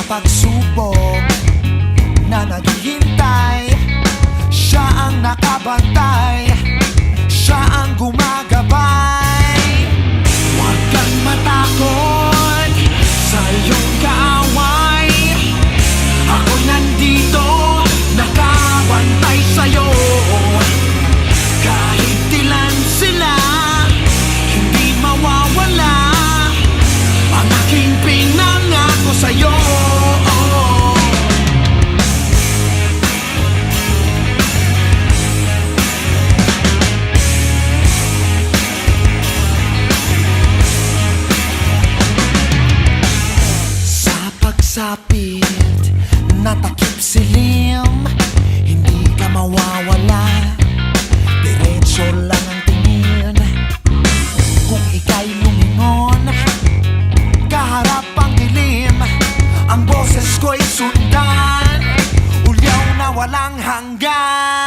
Pagsubok na naghihintay, siya ang nakabantay, siya ang gumagabay. Huwag kang matakot sa iyong kaaway, ako'y nandito, nakabantay sa'yo. Kahit ilan sila, hindi mawawala ang aking pinangako sa'yo. Sapit na takip silim, hindi ka mawawala, diretso lang ang tingin. Kung ika'y lumingon, kaharap ang dilim, ang boses ko'y sundan, ulyaw na walang hanggan.